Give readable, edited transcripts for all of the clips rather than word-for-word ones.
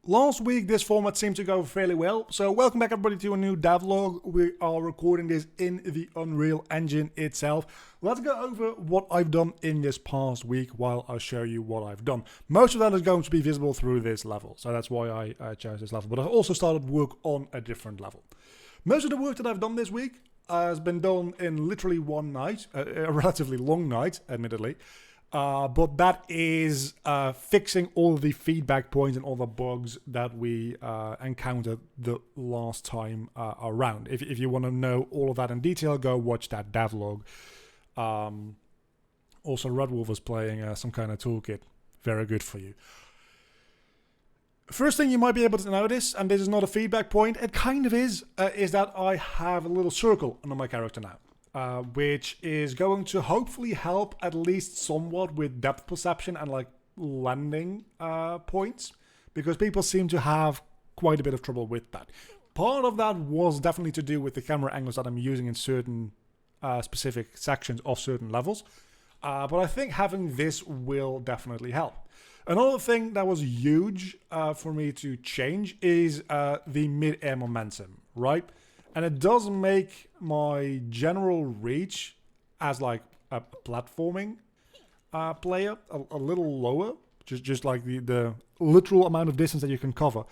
Last week, this format seemed to go fairly well, so welcome back everybody to a new devlog. We are recording this in the Unreal Engine itself. Let's go over what I've done in this past week while I show you what I've done. Most of that is going to be visible through this level, so that's why I chose this level. But I've also started work on a different level. Most of the work that I've done this week has been done in literally one night, a relatively long night, admittedly. But that is fixing all the feedback points and all the bugs that we encountered the last time around. If you want to know all of that in detail, go watch that devlog. Also, Red Wolf is playing some kind of toolkit. Very good for you. First thing you might be able to notice, and this is not a feedback point, it kind of is that I have a little circle under my character now. Which is going to hopefully help at least somewhat with depth perception and like landing points, because people seem to have quite a bit of trouble with that. Part of that was definitely to do with the camera angles that I'm using in certain specific sections of certain levels, but I think having this will definitely help. Another thing that was huge for me to change is the mid-air momentum, right? And it does make my general reach as like a platforming player a little lower, just like the literal amount of distance that you can cover.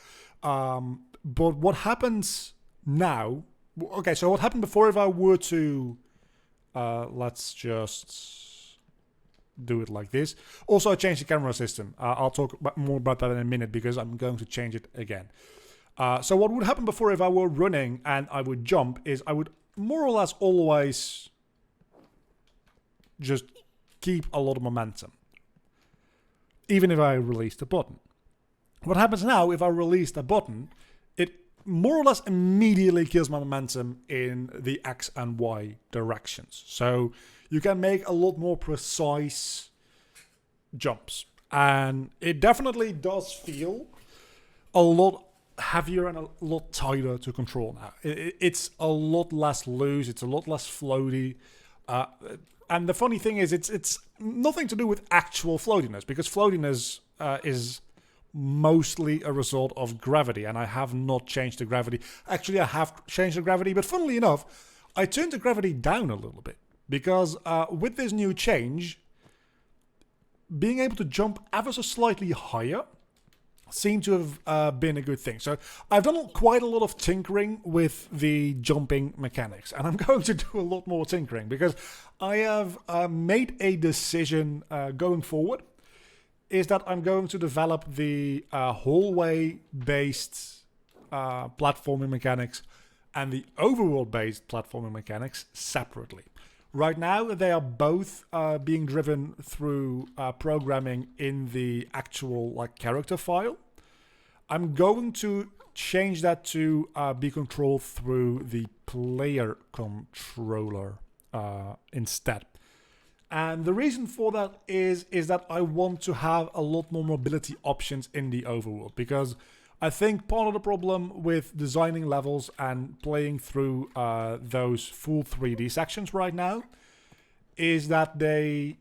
But what happens now? Okay, so what happened before, if I were to let's just do it like this. Also, I changed the camera system. I'll talk more about that in a minute because I'm going to change it again. So what would happen before if I were running and I would jump is I would more or less always just keep a lot of momentum, even if I release the button. What happens now if I release the button, it more or less immediately kills my momentum in the X and Y directions. So you can make a lot more precise jumps. And it definitely does feel a lot heavier and a lot tighter to control now. It's a lot less loose. It's a lot less floaty. And the funny thing is, it's nothing to do with actual floatiness, because floatiness is mostly a result of gravity, and I have not changed the gravity. Actually, I have changed the gravity, but funnily enough, I turned the gravity down a little bit, because with this new change, being able to jump ever so slightly higher seem to have been a good thing. So I've done quite a lot of tinkering with the jumping mechanics, and I'm going to do a lot more tinkering because I have made a decision going forward, is that I'm going to develop the hallway-based platforming mechanics and the overworld-based platforming mechanics separately. Right now, they are both being driven through programming in the actual like character file. I'm going to change that to be controlled through the player controller instead. And the reason for that is that I want to have a lot more mobility options in the overworld, because I think part of the problem with designing levels and playing through those full 3D sections right now is that the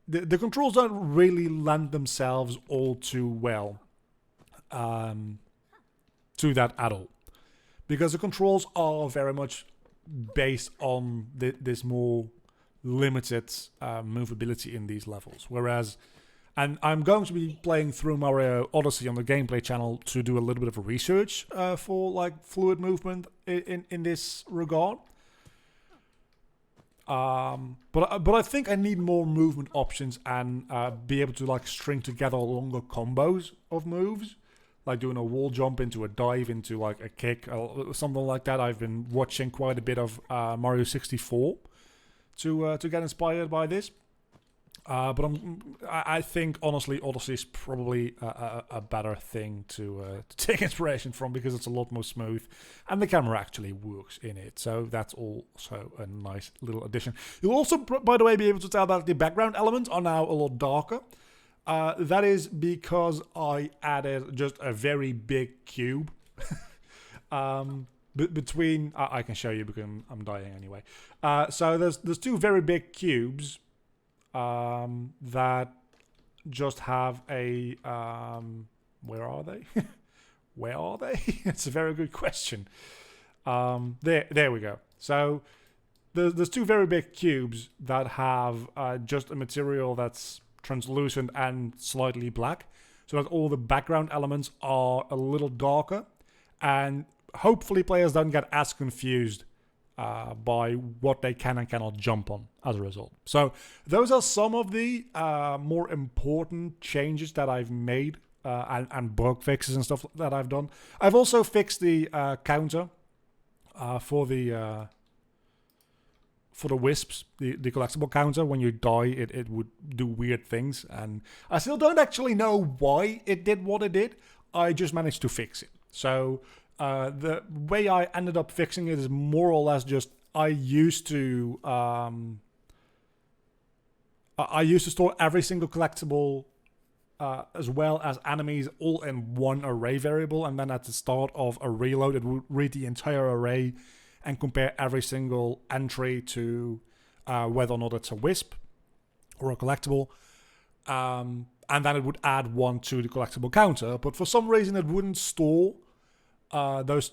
controls don't really lend themselves all too well to that at all. Because the controls are very much based on this more limited movability in these levels. Whereas, and I'm going to be playing through Mario Odyssey on the gameplay channel to do a little bit of research for like fluid movement in this regard. But I think I need more movement options and be able to like string together longer combos of moves, like doing a wall jump into a dive into like a kick or something like that. I've been watching quite a bit of Mario 64 to get inspired by this. But I think honestly Odyssey is probably a better thing to take inspiration from, because it's a lot more smooth and the camera actually works in it. So that's also a nice little addition. You'll also, by the way, be able to tell that the background elements are now a lot darker. That is because I added just a very big cube between. I can show you because I'm dying anyway. So there's two very big cubes that just have a where are they? Where are they? It's a very good question. There we go. So there's two very big cubes that have just a material that's translucent and slightly black, so that all the background elements are a little darker, and hopefully players don't get as confused by what they can and cannot jump on as a result. So those are some of the more important changes that I've made and bug fixes and stuff that I've done. I've also fixed the counter for the wisps, the collectible counter. When you die, it would do weird things, and I still don't actually know why it did what it did. I just managed to fix it. So the way I ended up fixing it is more or less just I used to store every single collectible as well as enemies all in one array variable, and then at the start of a reload it would read the entire array and compare every single entry to whether or not it's a wisp or a collectible. And then it would add one to the collectible counter. But for some reason it wouldn't store those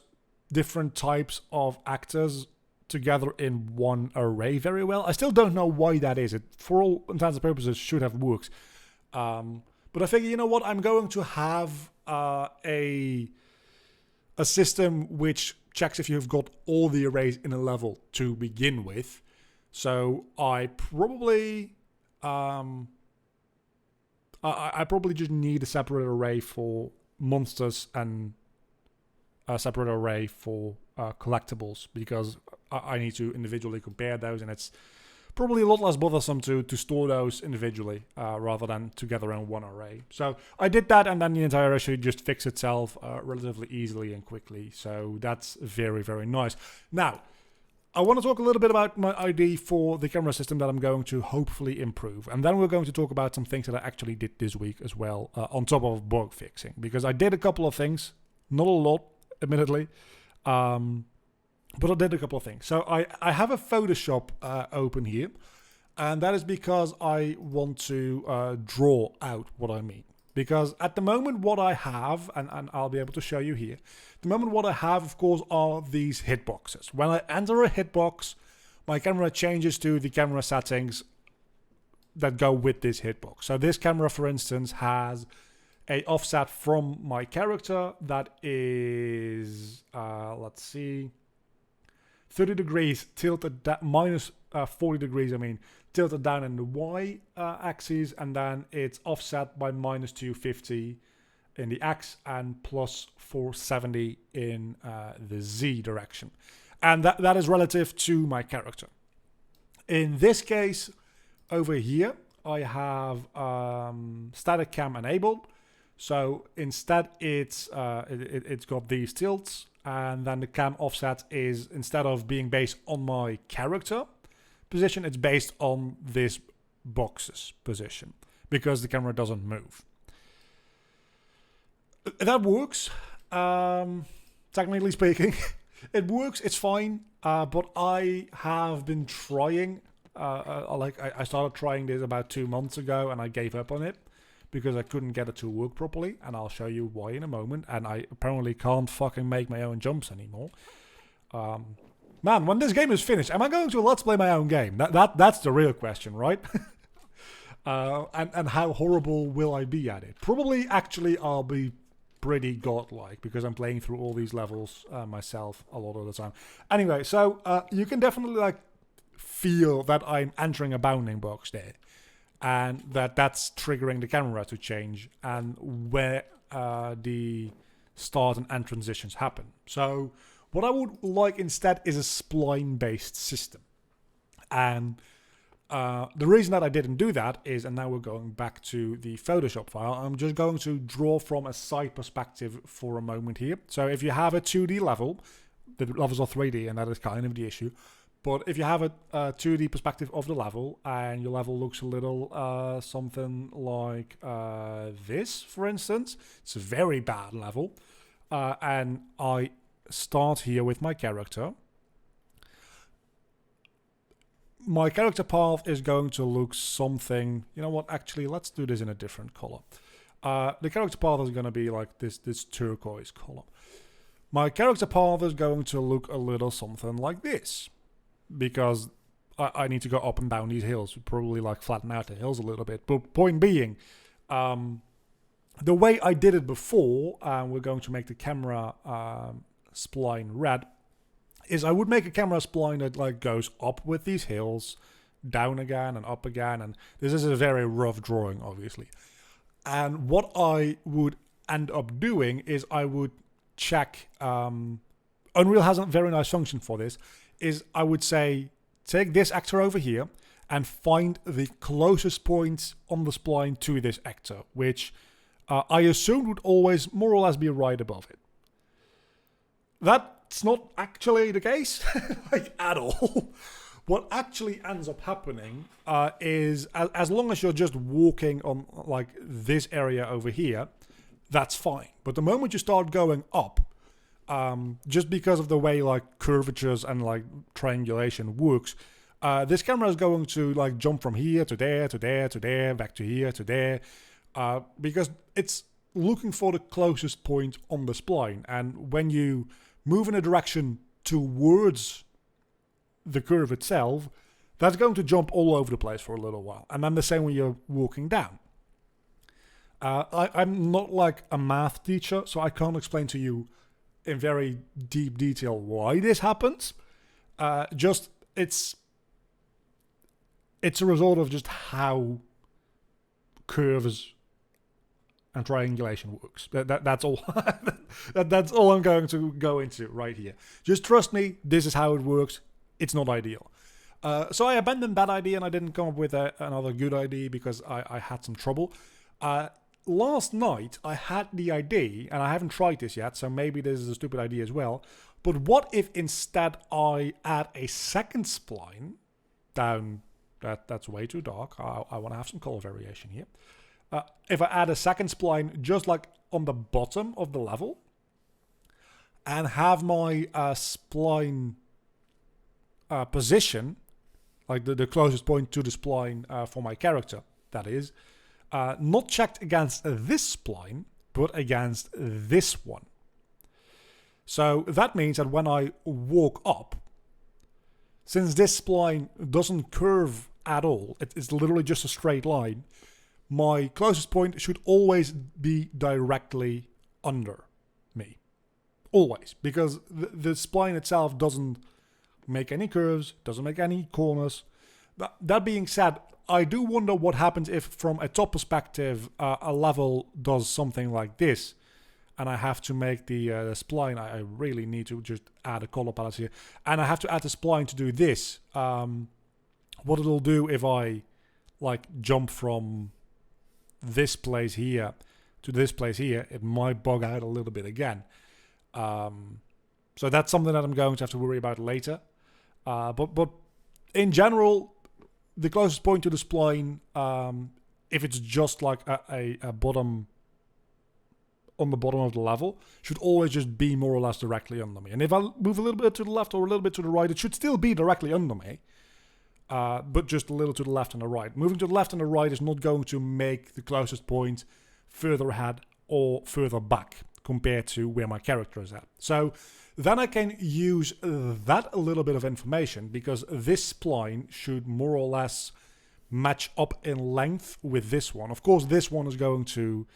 different types of actors together in one array very well. I still don't know why that is. It, for all intents and purposes, should have worked. But I figure, you know what? I'm going to have a system which checks if you've got all the arrays in a level to begin with. So I probably I probably just need a separate array for monsters and a separate array for collectibles, because I need to individually compare those, and it's probably a lot less bothersome to store those individually rather than together in one array. So I did that, and then the entire array should just fix itself relatively easily and quickly. So that's very, very nice. Now, I want to talk a little bit about my ID for the camera system that I'm going to hopefully improve. And then we're going to talk about some things that I actually did this week as well, on top of bug fixing. Because I did a couple of things, not a lot, admittedly, but I did a couple of things. So I have a Photoshop open here, and that is because I want to draw out what I mean. Because at the moment what I have, and I'll be able to show you here, the moment what I have, of course, are these hitboxes. When I enter a hitbox, my camera changes to the camera settings that go with this hitbox. So this camera, for instance, has a offset from my character that is, let's see, 30 degrees tilted, minus 40 degrees, I mean, tilted down in the Y axis, and then it's offset by minus 250 in the X and plus 470 in the Z direction. And that is relative to my character. In this case, over here, I have static cam enabled. So instead it's got these tilts, and then the cam offset is, instead of being based on my character position, it's based on this box's position, because the camera doesn't move. That works, technically speaking. It works, it's fine, but I have been trying, I started trying this about 2 months ago, and I gave up on it because I couldn't get it to work properly, and I'll show you why in a moment. And I apparently can't fucking make my own jumps anymore. Man, when this game is finished, am I going to Let's Play my own game? That's the real question, right? And how horrible will I be at it? Probably, actually, I'll be pretty godlike, because I'm playing through all these levels myself a lot of the time. Anyway, so you can definitely feel that I'm entering a bounding box there, and that's triggering the camera to change, and where the start and end transitions happen. So what I would like instead is a spline-based system. And the reason that I didn't do that is, and now we're going back to the Photoshop file, I'm just going to draw from a side perspective for a moment here. So if you have a 2D level, the levels are 3D, and that is kind of the issue. But if you have a 2D perspective of the level, and your level looks a little something like this, for instance, it's a very bad level, and I start here with my character. My character path is going to look something, you know what, actually, let's do this in a different color. the character path is going to be like this turquoise color. My character path is going to look a little something like this, because I need to go up and down these hills, probably like flatten out the hills a little bit. But point being, the way I did it before, we're going to make the camera spline red, is I would make a camera spline that like goes up with these hills, down again and up again, and this is a very rough drawing, obviously. And what I would end up doing is I would check, Unreal has a very nice function for this, is I would say, take this actor over here and find the closest point on the spline to this actor, which I assumed would always more or less be right above it. That's not actually the case, like at all. What actually ends up happening is, as long as you're just walking on like this area over here, that's fine. But the moment you start going up, just because of the way like curvatures and like triangulation works, this camera is going to like jump from here to there, to there, to there, back to here, to there, because it's looking for the closest point on the spline. And when you move in a direction towards the curve itself, that's going to jump all over the place for a little while. And then the same when you're walking down. I'm not like a math teacher, so I can't explain to you in very deep detail why this happens. Just it's a result of just how curves and triangulation works. That's all. That's all I'm going to go into right here. Just trust me, this is how it works. It's not ideal. So I abandoned that idea and I didn't come up with another good idea because I had some trouble. Last night I had the idea, and I haven't tried this yet, so maybe this is a stupid idea as well, but what if instead I add a second spline down, that's way too dark, I want to have some color variation here. If I add a second spline just like on the bottom of the level, and have my spline position, like the closest point to the spline for my character, that is, not checked against this spline, but against this one. So that means that when I walk up, since this spline doesn't curve at all, it's literally just a straight line, my closest point should always be directly under me. Always. Because the spline itself doesn't make any curves, doesn't make any corners. That being said, I do wonder what happens if from a top perspective a level does something like this and I have to make the spline. I really need to just add a color palette here, and I have to add the spline to do this. What it'll do if I like jump from this place here to this place here, it might bug out a little bit again. So that's something that I'm going to have to worry about later. But in general, the closest point to the spline, if it's just like a bottom on the bottom of the level, should always just be more or less directly under me. And if I move a little bit to the left or a little bit to the right, it should still be directly under me, but just a little to the left and the right. Moving to the left and the right is not going to make the closest point further ahead or further back compared to where my character is at. So then I can use that a little bit of information, because this spline should more or less match up in length with this one. Of course, this one is going to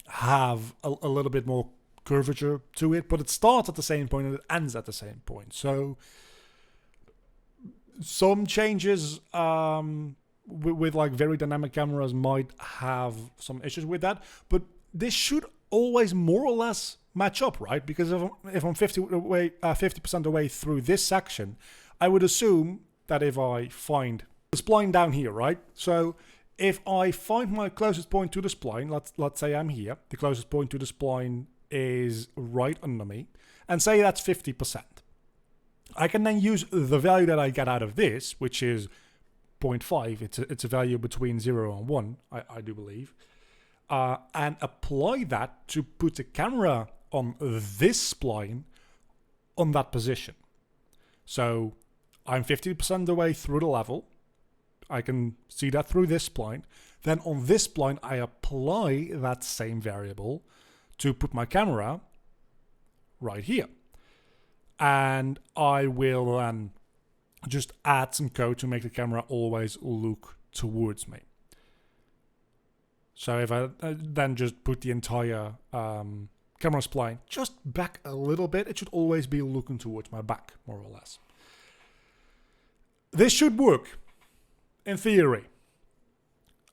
have a little bit more curvature to it, but it starts at the same point and it ends at the same point. So some changes with like very dynamic cameras might have some issues with that, but this should always more or less match up, right? Because if I'm 50% away through this section, I would assume that if I find the spline down here, right? So if I find my closest point to the spline, let's say I'm here, the closest point to the spline is right under me, and say that's 50%. I can then use the value that I get out of this, which is 0.5. It's a value between 0 and 1, I do believe. And apply that to put the camera on this spline on that position. So I'm 50% the way through the level. I can see that through this spline. Then on this spline, I apply that same variable to put my camera right here. And I will then just add some code to make the camera always look towards me. So if I then just put the entire camera spline just back a little bit, it should always be looking towards my back, more or less. This should work, in theory.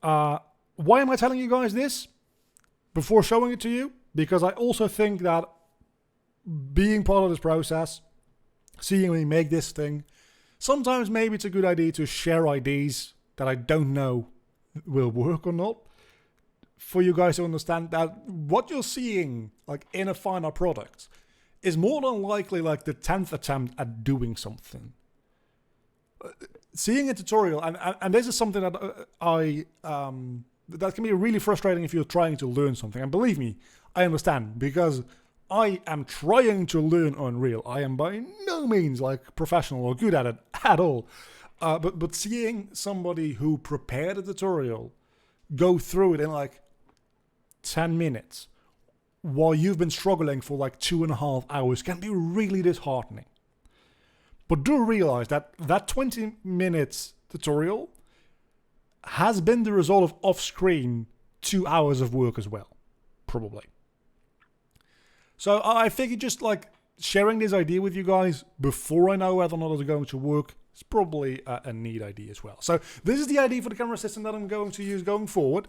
Why am I telling you guys this before showing it to you? Because I also think that being part of this process, seeing me make this thing, sometimes maybe it's a good idea to share ideas that I don't know will work or not, for you guys to understand that what you're seeing like in a final product is more than likely like the 10th attempt at doing something. Seeing a tutorial, and this is something that that can be really frustrating if you're trying to learn something. And believe me, I understand, because I am trying to learn Unreal. I am by no means like professional or good at it at all. But seeing somebody who prepared a tutorial go through it in like 10 minutes while you've been struggling for like 2.5 hours can be really disheartening. But do realize that that 20 minutes tutorial has been the result of off-screen 2 hours of work as well, probably. So I figured just like sharing this idea with you guys before I know whether or not it's going to work is probably a neat idea as well. So this is the idea for the camera system that I'm going to use going forward.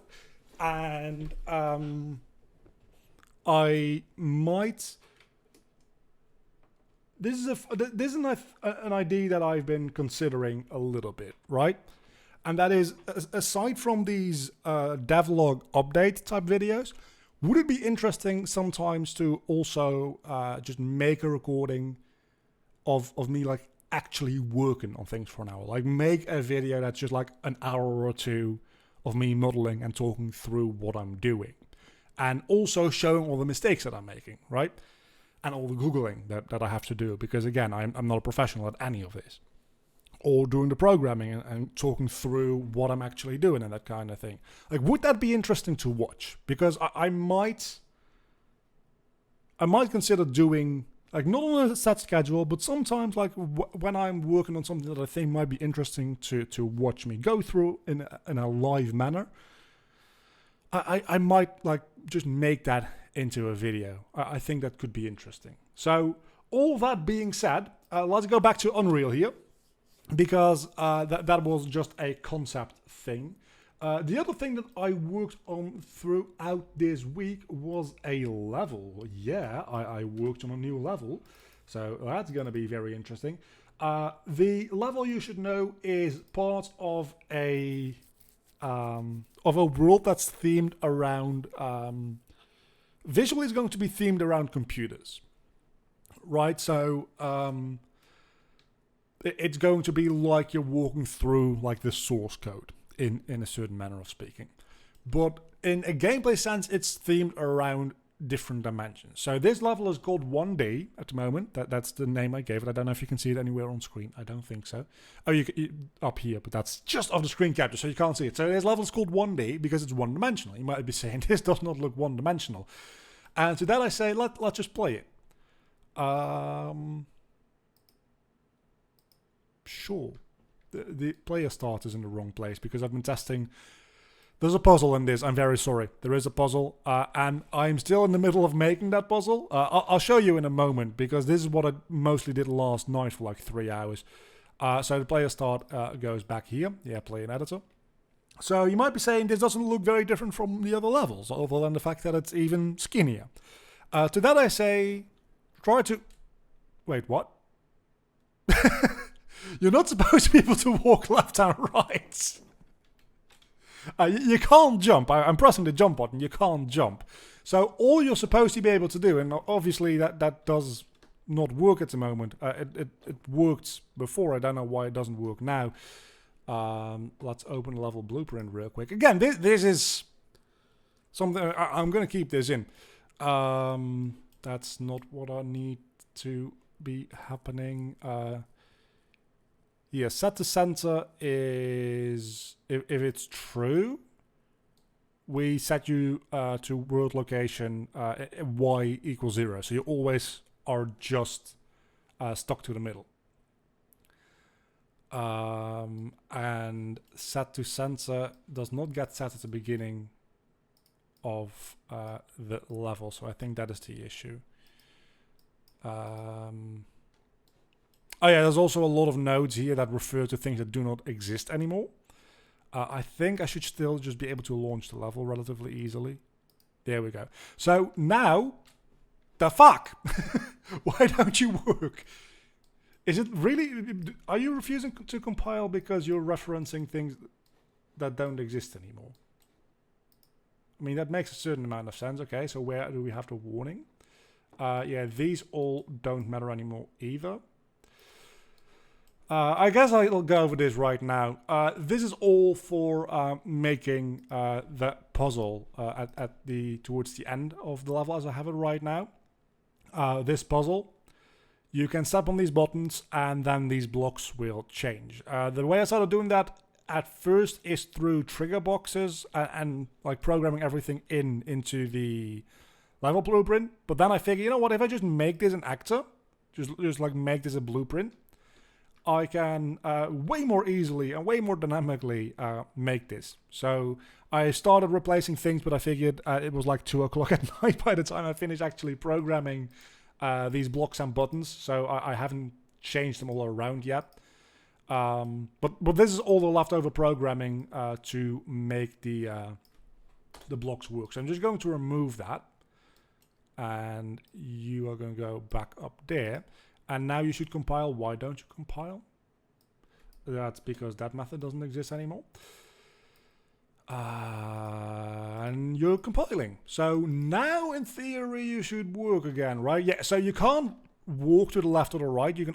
And I might... This is an idea that I've been considering a little bit, right? And that is, aside from these devlog update type videos, would it be interesting sometimes to also just make a recording of me like actually working on things for an hour? Like make a video that's just like an hour or two of me modeling and talking through what I'm doing. And also showing all the mistakes that I'm making, right? And all the Googling that I have to do. Because again, I'm not a professional at any of this. Or doing the programming and talking through what I'm actually doing and that kind of thing. Like, would that be interesting to watch? Because I might consider doing, like, not on a set schedule, but sometimes, like, when I'm working on something that I think might be interesting to watch me go through in a live manner, I might, like, just make that into a video. I think that could be interesting. So, all that being said, let's go back to Unreal here. Because that was just a concept thing. The other thing that I worked on throughout this week was a level. Yeah, I worked on a new level. So that's going to be very interesting. The level, you should know, is part of a world that's themed around... visually, it's going to be themed around computers. Right, so... it's going to be like you're walking through like the source code in a certain manner of speaking. But in a gameplay sense, it's themed around different dimensions. So this level is called 1D at the moment. That's the name I gave it. I don't know if you can see it anywhere on screen. I don't think so. Oh, you up here, but that's just off the screen capture, so you can't see it. So this level is called 1D because it's one-dimensional. You might be saying, this does not look one-dimensional. And to that I say, let's just play it. Sure, the player start is in the wrong place because I've been testing. There's a puzzle in this. I'm very sorry. There is a puzzle, and I'm still in the middle of making that puzzle. I'll show you in a moment because this is what I mostly did last night for like 3 hours. So the player start goes back here. Yeah, play in editor. So you might be saying this doesn't look very different from the other levels, other than the fact that it's even skinnier. To that I say, try to... Wait, what? You're not supposed to be able to walk left and right. You can't jump. I'm pressing the jump button. You can't jump. So all you're supposed to be able to do, and obviously that does not work at the moment. It worked before. I don't know why it doesn't work now. Let's open level blueprint real quick. Again, this is something I'm going to keep this in. That's not what I need to be happening. Yeah, set to center is, if it's true, we set you to world location y equals 0. So you always are just stuck to the middle. And set to sensor does not get set at the beginning of the level. So I think that is the issue. Oh yeah, there's also a lot of nodes here that refer to things that do not exist anymore. I think I should still just be able to launch the level relatively easily. There we go. So now, the fuck? Why don't you work? Is it really... Are you refusing to compile because you're referencing things that don't exist anymore? I mean, that makes a certain amount of sense. Okay, so where do we have the warning? Yeah, these all don't matter anymore either. I guess I'll go over this right now. This is all for making the puzzle towards the end of the level as I have it right now. This puzzle, you can step on these buttons and then these blocks will change. The way I started doing that at first is through trigger boxes and like programming everything into the level blueprint. But then I figured, you know what, if I just make this an actor, just like make this a blueprint, I can way more easily and way more dynamically make this. So I started replacing things, but I figured it was like 2 o'clock at night by the time I finished actually programming these blocks and buttons. So I haven't changed them all around yet. But this is all the leftover programming to make the blocks work. So I'm just going to remove that. And you are going to go back up there. And now you should compile. Why don't you compile? That's because that method doesn't exist anymore. And you're compiling. So now in theory you should work again, right? Yeah, so you can't walk to the left or the right. You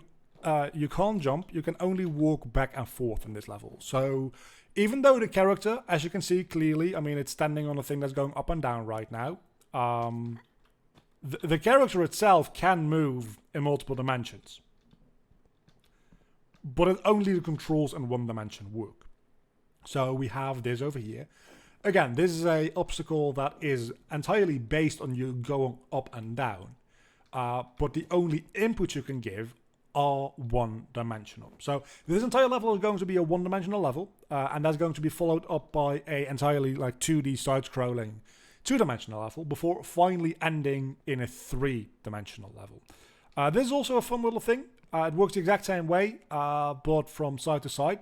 can't jump. You can only walk back and forth in this level. So even though the character, as you can see clearly, I mean, it's standing on a thing that's going up and down right now. The character itself can move in multiple dimensions. But only the controls in one dimension work. So we have this over here. Again, this is an obstacle that is entirely based on you going up and down. But the only input you can give are one-dimensional. So this entire level is going to be a one-dimensional level. And that's going to be followed up by a entirely like 2D side-scrolling two-dimensional level before finally ending in a three-dimensional level. This is also a fun little thing. It works the exact same way, but from side to side.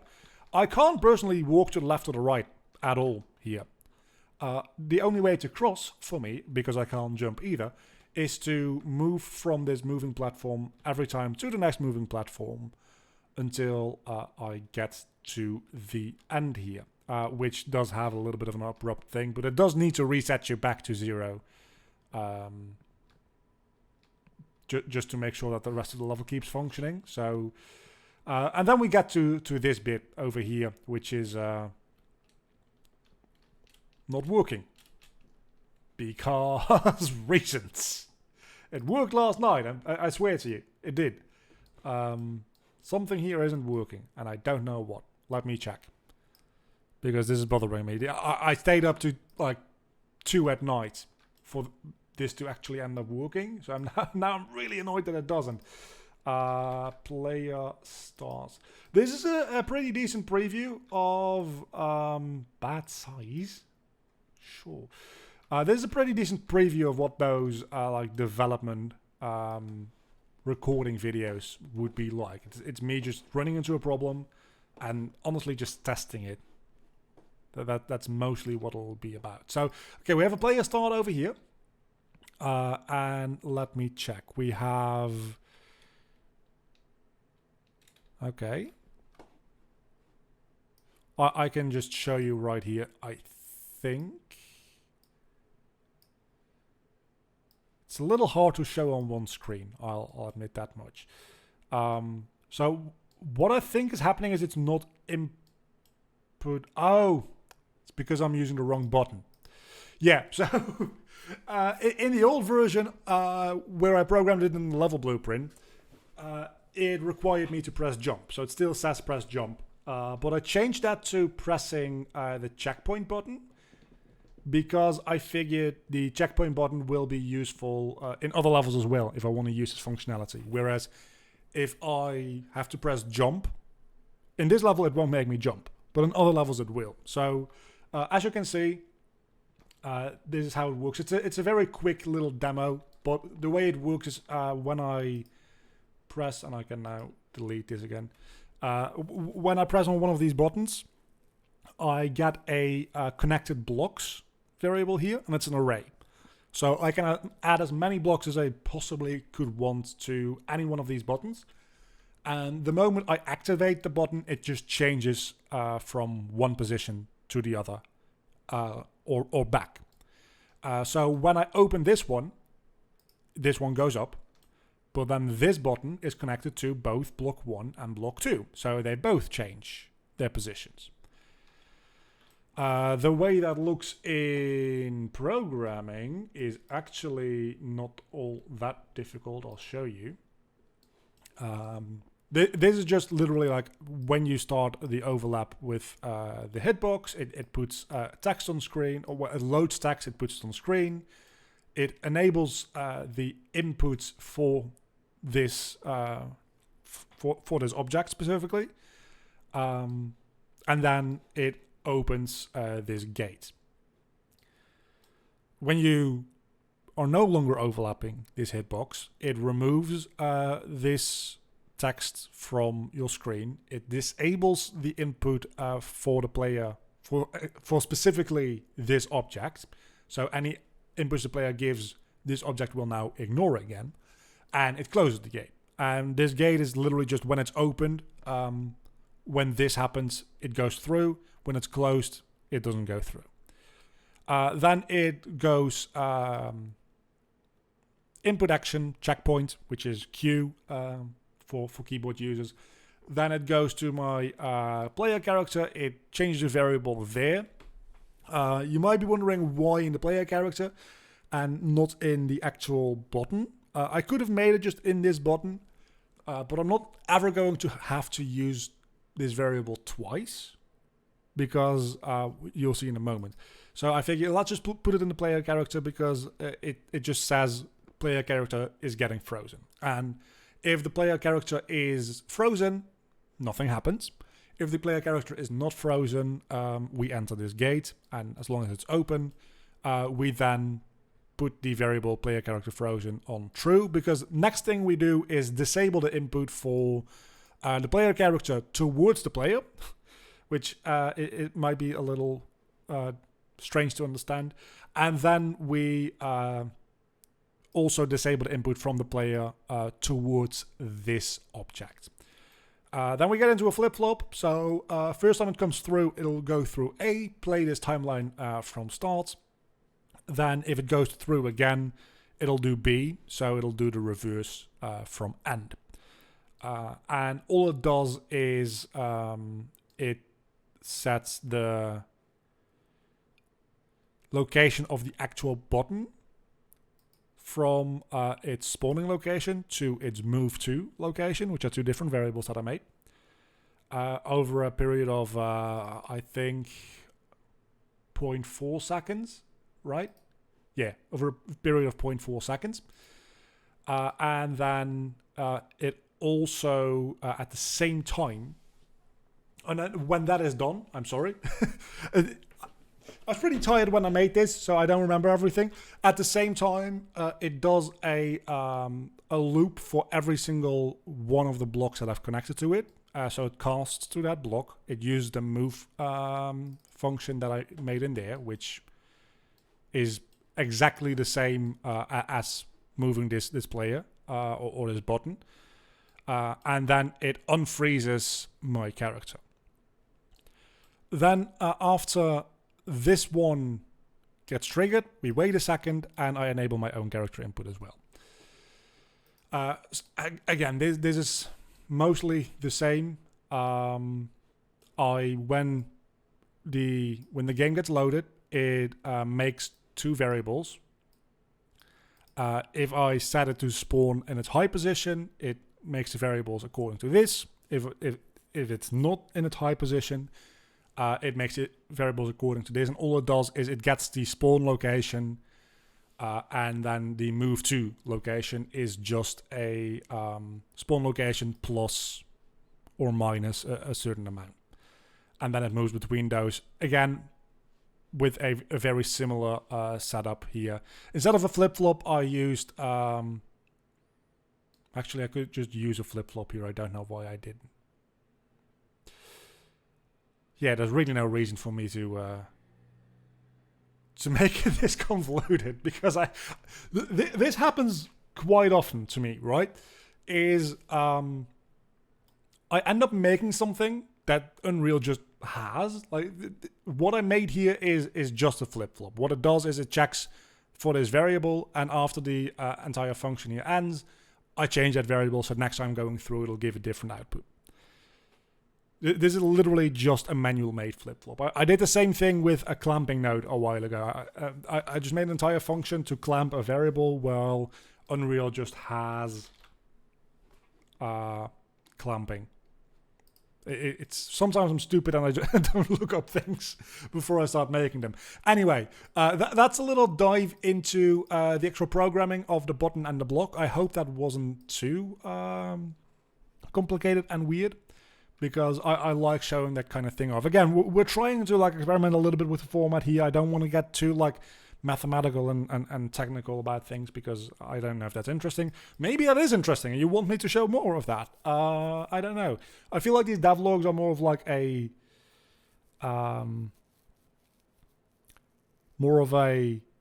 I can't personally walk to the left or the right at all here. The only way to cross for me, because I can't jump either, is to move from this moving platform every time to the next moving platform until I get to the end here. Which does have a little bit of an abrupt thing, but it does need to reset you back to 0. Just to make sure that the rest of the level keeps functioning. So, and then we get to this bit over here, which is not working. Because reasons. It worked last night, I swear to you, it did. Something here isn't working, and I don't know what. Let me check. Because this is bothering me. I stayed up to like 2 at night for this to actually end up working. So now I'm really annoyed that it doesn't. Player starts. This is a pretty decent preview of Bad Size. Sure. This is a pretty decent preview of what those like development recording videos would be like. It's me just running into a problem and honestly just testing it. That's mostly what it'll be about. So, okay, we have a player start over here. And let me check. We have... Okay. I can just show you right here, I think. It's a little hard to show on one screen. I'll admit that much. So, what I think is happening is it's not input... Oh! It's because I'm using the wrong button. Yeah, so in the old version, where I programmed it in the level blueprint, it required me to press jump. So it still says press jump. But I changed that to pressing the checkpoint button. because I figured the checkpoint button will be useful in other levels as well if I want to use this functionality. Whereas if I have to press jump, in this level it won't make me jump, but in other levels it will. So as you can see, this is how it works. It's a very quick little demo, but the way it works is when I press, and I can now delete this again. When I press on one of these buttons, I get a connected blocks variable here, and it's an array. So I can add as many blocks as I possibly could want to any one of these buttons. And the moment I activate the button, it just changes from one position to the other, or back. So when I open this one goes up, but then this button is connected to both block 1 and block 2. So they both change their positions. The way that looks in programming is actually not all that difficult. I'll show you. This is just literally like when you start the overlap with the hitbox, it puts text on screen, or it loads text, it puts it on screen. It enables the inputs for this for this object specifically, and then it opens this gate. When you are no longer overlapping this hitbox, it removes this text from your screen. It disables the input for the player for specifically this object. So any inputs the player gives, this object will now ignore it again, and it closes the gate. And this gate is literally just when it's opened. When this happens, it goes through. When it's closed, it doesn't go through. Then it goes input action checkpoint, which is Q for keyboard users. Then it goes to my player character. It changes the variable there. You might be wondering why in the player character and not in the actual button. I could have made it just in this button, but I'm not ever going to have to use this variable twice, because you'll see in a moment. So I figured let's just put it in the player character, because it just says player character is getting frozen. And if the player character is frozen, nothing happens. If the player character is not frozen, we enter this gate, and as long as it's open, we then put the variable player character frozen on true, because next thing we do is disable the input for the player character towards the player, which it might be a little strange to understand. And then we also disable the input from the player towards this object. Then we get into a flip-flop. So first time it comes through, it'll go through A, play this timeline from start. Then if it goes through again, it'll do B, so it'll do the reverse from end. And all it does is it sets the location of the actual button from its spawning location to its move to location, which are two different variables that I made, over a period of, I think, 0.4 seconds, right? Yeah, over a period of 0.4 seconds. And then it also, at the same time, and then when that is done, I'm sorry, I was pretty tired when I made this, so I don't remember everything. At the same time, it does a loop for every single one of the blocks that I've connected to it. So it casts to that block. It uses the move function that I made in there, which is exactly the same as moving this player or this button. And then it unfreezes my character. Then after this one gets triggered, we wait a second, and I enable my own character input as well. Again, this is mostly the same. When the game gets loaded, it makes two variables. If I set it to spawn in its high position, it makes the variables according to this. If it's not in its high position, it makes it variables according to this, and all it does is it gets the spawn location, and then the move to location is just a spawn location plus or minus a certain amount, and then it moves between those again with a very similar setup here. Instead of a flip-flop, I used actually I could just use a flip-flop here. I don't know why I didn't. Yeah, there's really no reason for me to make it this convoluted, because this happens quite often to me, right? Is I end up making something that Unreal just has. Like, what I made here is just a flip-flop. What it does is it checks for this variable, and after the entire function here ends, I change that variable, so next time going through it'll give a different output. This is literally just a manual made flip-flop. I did the same thing with a clamping node a while ago. I just made an entire function to clamp a variable while Unreal just has clamping. It's sometimes I'm stupid and I don't look up things before I start making them. Anyway, that's a little dive into the actual programming of the button and the block. I hope that wasn't too complicated and weird, because I like showing that kind of thing off. Again, we're trying to like experiment a little bit with the format here. I don't want to get too like mathematical and technical about things, because I don't know if that's interesting. Maybe that is interesting and you want me to show more of that. I don't know. I feel like these devlogs are more of like a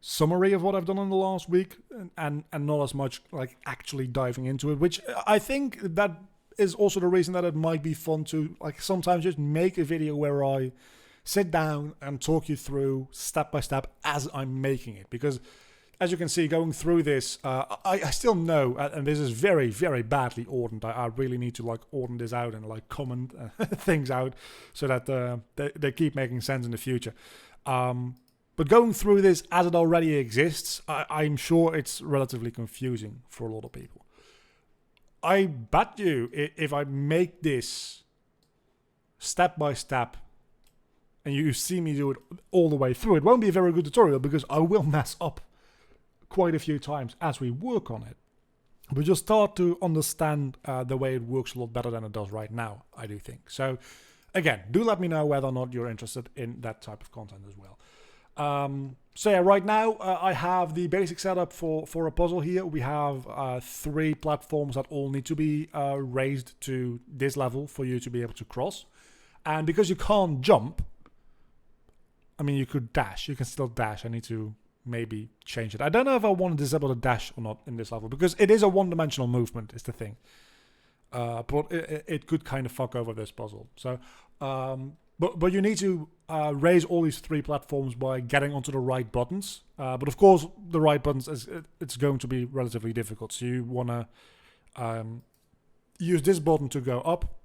summary of what I've done in the last week, and not as much like actually diving into it, which I think that is also the reason that it might be fun to like sometimes just make a video where I sit down and talk you through step by step as I'm making it. Because as you can see, going through this, I still know, and this is very, very badly ordered. I really need to like order this out and like comment things out so that they keep making sense in the future. But going through this as it already exists, I'm sure it's relatively confusing for a lot of people. I bet you if I make this step by step and you see me do it all the way through, it won't be a very good tutorial because I will mess up quite a few times as we work on it. But you'll start to understand the way it works a lot better than it does right now, I do think. So again, do let me know whether or not you're interested in that type of content as well. So yeah, right now I have the basic setup for a puzzle here. We have 3 platforms that all need to be raised to this level for you to be able to cross. And because you can't jump, I mean, you could dash. You can still dash. I need to maybe change it. I don't know if I want to disable the dash or not in this level, because it is a one-dimensional movement is the thing. But it could kind of fuck over this puzzle. So, but you need to raise all these 3 platforms by getting onto the right buttons. But of course, the right buttons, it's going to be relatively difficult. So you want to use this button to go up,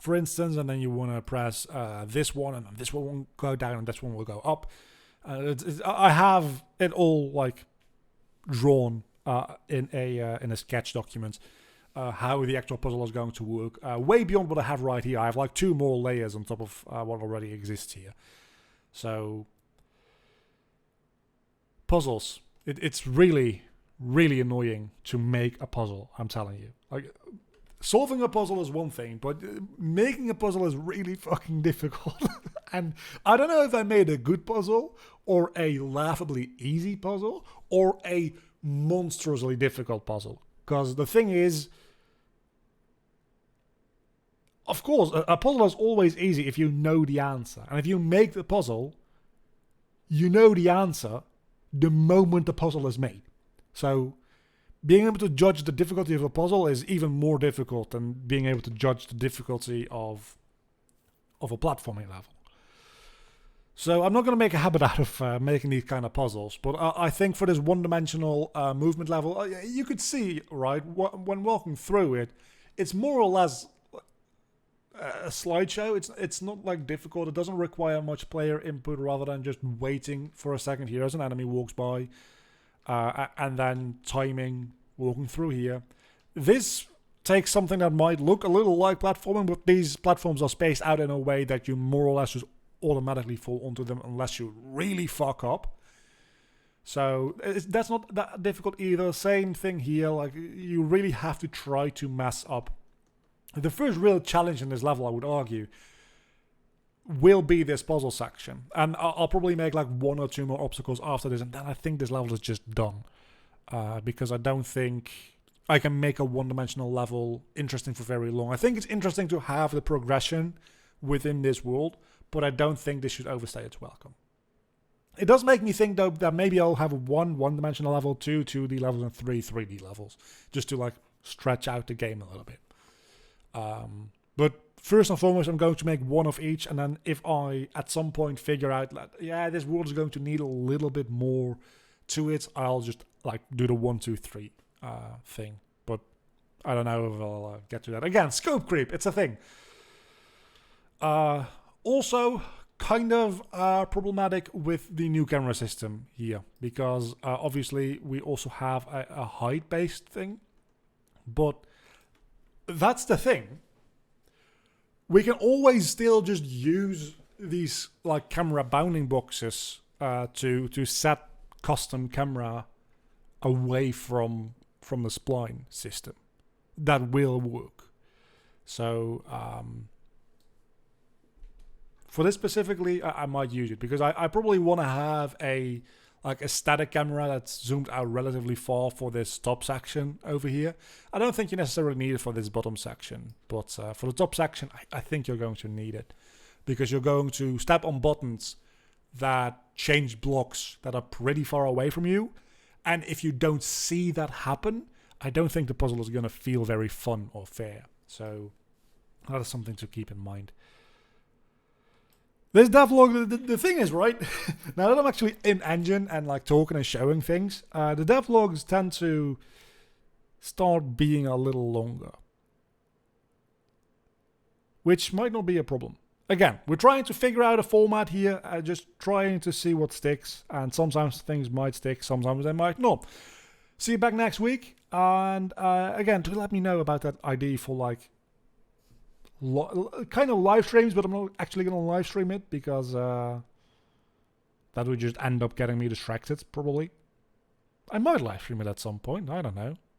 for instance, and then you want to press this one, and then this one will go down, and this one will go up. I have it all like drawn in a sketch document. How the actual puzzle is going to work, way beyond what I have right here. I have like 2 more layers on top of what already exists here. So, puzzles. It's really, really annoying to make a puzzle, I'm telling you. Like, solving a puzzle is one thing, but making a puzzle is really fucking difficult. And I don't know if I made a good puzzle, or a laughably easy puzzle, or a monstrously difficult puzzle. Because the thing is, of course, a puzzle is always easy if you know the answer. And if you make the puzzle, you know the answer the moment the puzzle is made. So being able to judge the difficulty of a puzzle is even more difficult than being able to judge the difficulty of a platforming level. So I'm not going to make a habit out of making these kind of puzzles, but I think for this one-dimensional movement level, you could see, right, when walking through it, it's more or less a slideshow. It's not like difficult. It doesn't require much player input rather than just waiting for a second here as an enemy walks by, and then timing walking through here. This takes something that might look a little like platforming, but these platforms are spaced out in a way that you more or less just automatically fall onto them unless you really fuck up. So that's not that difficult either. Same thing here, like you really have to try to mess up. The first real challenge in this level, I would argue, will be this puzzle section. And I'll probably make like 1 or 2 more obstacles after this, and then I think this level is just done. Because I don't think I can make a one-dimensional level interesting for very long. I think it's interesting to have the progression within this world, but I don't think this should overstay its welcome. It does make me think, though, that maybe I'll have one-dimensional level, 2 2D levels, and 3 3D levels, just to like stretch out the game a little bit. But first and foremost, I'm going to make 1 of each, and then if I at some point figure out that, yeah, this world is going to need a little bit more to it, I'll just like do the 1 2 3 thing. But I don't know if I'll get to that. Again, scope creep, it's a thing. Also, kind of problematic with the new camera system here, because obviously we also have a height-based thing, but that's the thing. We can always still just use these like camera bounding boxes to set custom camera away from the spline system. That will work. So for this specifically, I might use it because I probably want to have a static camera that's zoomed out relatively far for this top section over here. I don't think you necessarily need it for this bottom section, but for the top section, I think you're going to need it because you're going to step on buttons that change blocks that are pretty far away from you. And if you don't see that happen, I don't think the puzzle is going to feel very fun or fair. So that is something to keep in mind. This devlog, the thing is, right, now that I'm actually in engine and like talking and showing things, the devlogs tend to start being a little longer. Which might not be a problem. Again, we're trying to figure out a format here, just trying to see what sticks, and sometimes things might stick, sometimes they might not. See you back next week, and again, do let me know about that idea for like kind of live streams, but I'm not actually going to live stream it because that would just end up getting me distracted, probably. I might live stream it at some point, I don't know.